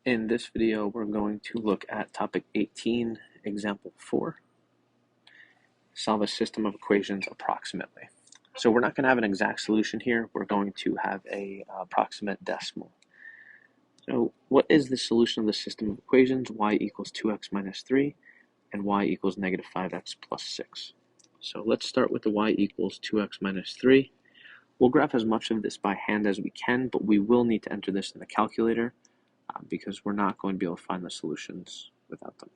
In this video, we're going to look at topic 18, example 4, solve a system of equations approximately. So we're not going to have an exact solution here. We're going to have a approximate decimal. So what is the solution of the system of equations? Y equals 2x minus 3 and y equals negative 5x plus 6. So let's start with the y equals 2x minus 3. We'll graph as much of this by hand as we can, but we will need to enter this in the calculator because we're not going to be able to find the solutions without them.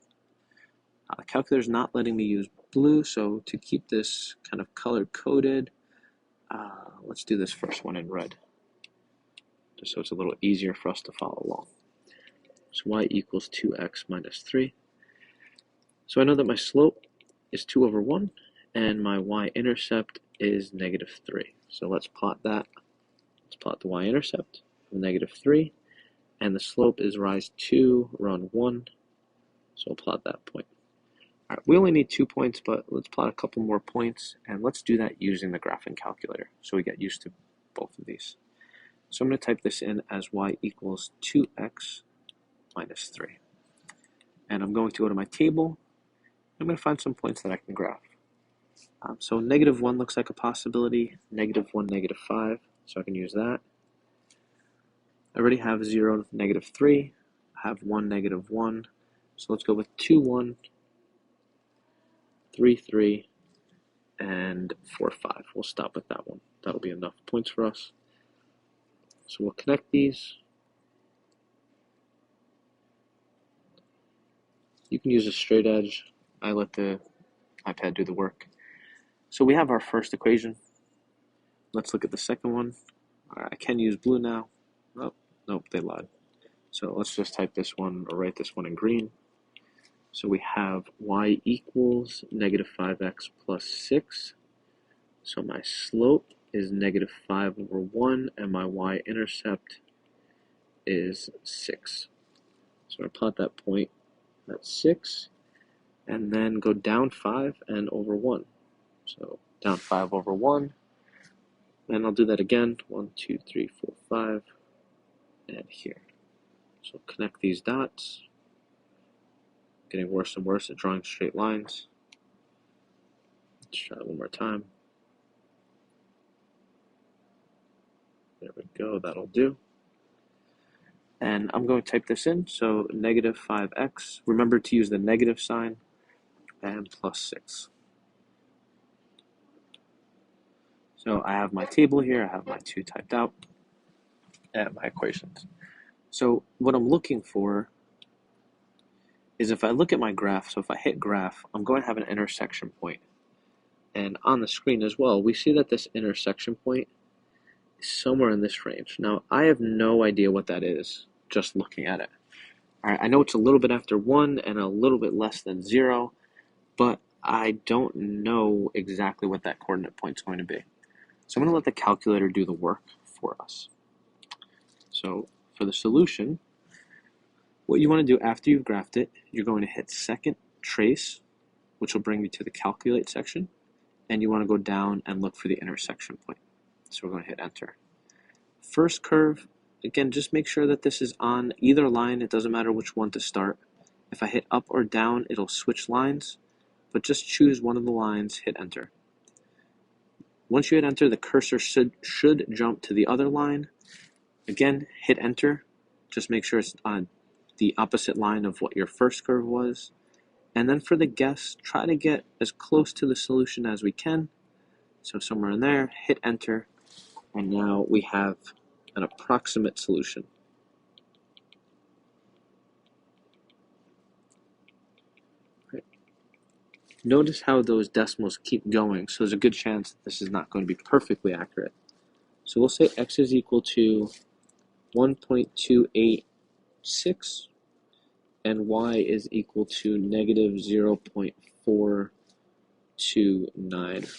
The calculator is not letting me use blue, so to keep this kind of color-coded, let's do this first one in red, just so it's a little easier for us to follow along. So y equals 2x minus 3. So I know that my slope is 2 over 1, and my y-intercept is negative 3. So let's plot that. Let's plot the y-intercept of negative 3, and the slope is rise 2, run 1, so we'll plot that point. All right, we only need 2 points, but let's plot a couple more points, and let's do that using the graphing calculator, so we get used to both of these. So I'm going to type this in as y equals 2x minus 3. And I'm going to go to my table. I'm going to find some points that I can graph. So negative 1 looks like a possibility, negative 1, negative 5, so I can use that. I already have 0, negative 3, I have 1, negative 1, so let's go with 2, 1, 3, 3, and 4, 5. We'll stop with that one. That'll be enough points for us. So we'll connect these. You can use a straight edge. I let the iPad do the work. So we have our first equation. Let's look at the second one. All right, I can use blue now. Oh, nope, they lied. So let's just type this one or write this one in green. So we have y equals negative 5x plus 6. So my slope is negative 5 over 1, and my y-intercept is 6. So I plot that point, that's 6, and then go down 5 and over 1. So down 5 over 1, and I'll do that again, 1, 2, 3, 4, 5, and here. So connect these dots. Getting worse and worse at drawing straight lines. Let's try it one more time. There we go, that'll do. And I'm going to type this in, so negative 5x. Remember to use the negative sign, and plus 6. So I have my table here, I have my 2 typed out, and my equations. So what I'm looking for is if I look at my graph, so if I hit graph, I'm going to have an intersection point. And on the screen as well, we see that this intersection point is somewhere in this range. Now, I have no idea what that is, just looking at it. All right, I know it's a little bit after 1 and a little bit less than 0, but I don't know exactly what that coordinate point is going to be. So I'm going to let the calculator do the work for us. So for the solution, what you want to do after you've graphed it, you're going to hit second trace, which will bring you to the calculate section, and you want to go down and look for the intersection point. So we're going to hit enter. First curve, again, just make sure that this is on either line. It doesn't matter which one to start. If I hit up or down, it'll switch lines, but just choose one of the lines, hit enter. Once you hit enter, the cursor should jump to the other line. Again, hit enter. Just make sure it's on the opposite line of what your first curve was. And then for the guess, try to get as close to the solution as we can. So somewhere in there, hit enter, and now we have an approximate solution. Right. Notice how those decimals keep going, so there's a good chance that this is not going to be perfectly accurate. So we'll say x is equal to 1.286, and y is equal to negative 0.429. So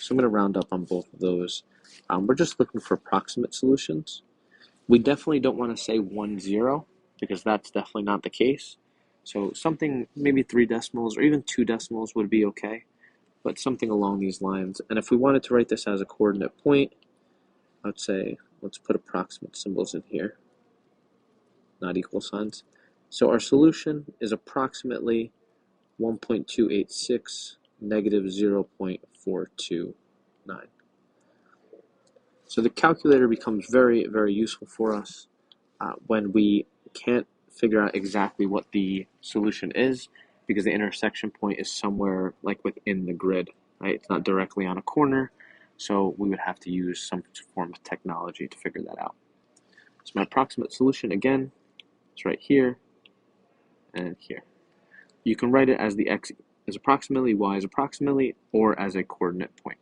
I'm going to round up on both of those. We're just looking for approximate solutions. We definitely don't want to say 1, 0, because that's definitely not the case. So something, maybe 3 decimals or even 2 decimals would be okay, but something along these lines. And if we wanted to write this as a coordinate point, I would say, let's put approximate symbols in here, not equal signs. So our solution is approximately 1.286 negative 0.429. So the calculator becomes very, very useful for us when we can't figure out exactly what the solution is, because the intersection point is somewhere like within the grid, right? It's not directly on a corner, so we would have to use some form of technology to figure that out. So my approximate solution, again, is right here and here. You can write it as the x is approximately, y is approximately, or as a coordinate point.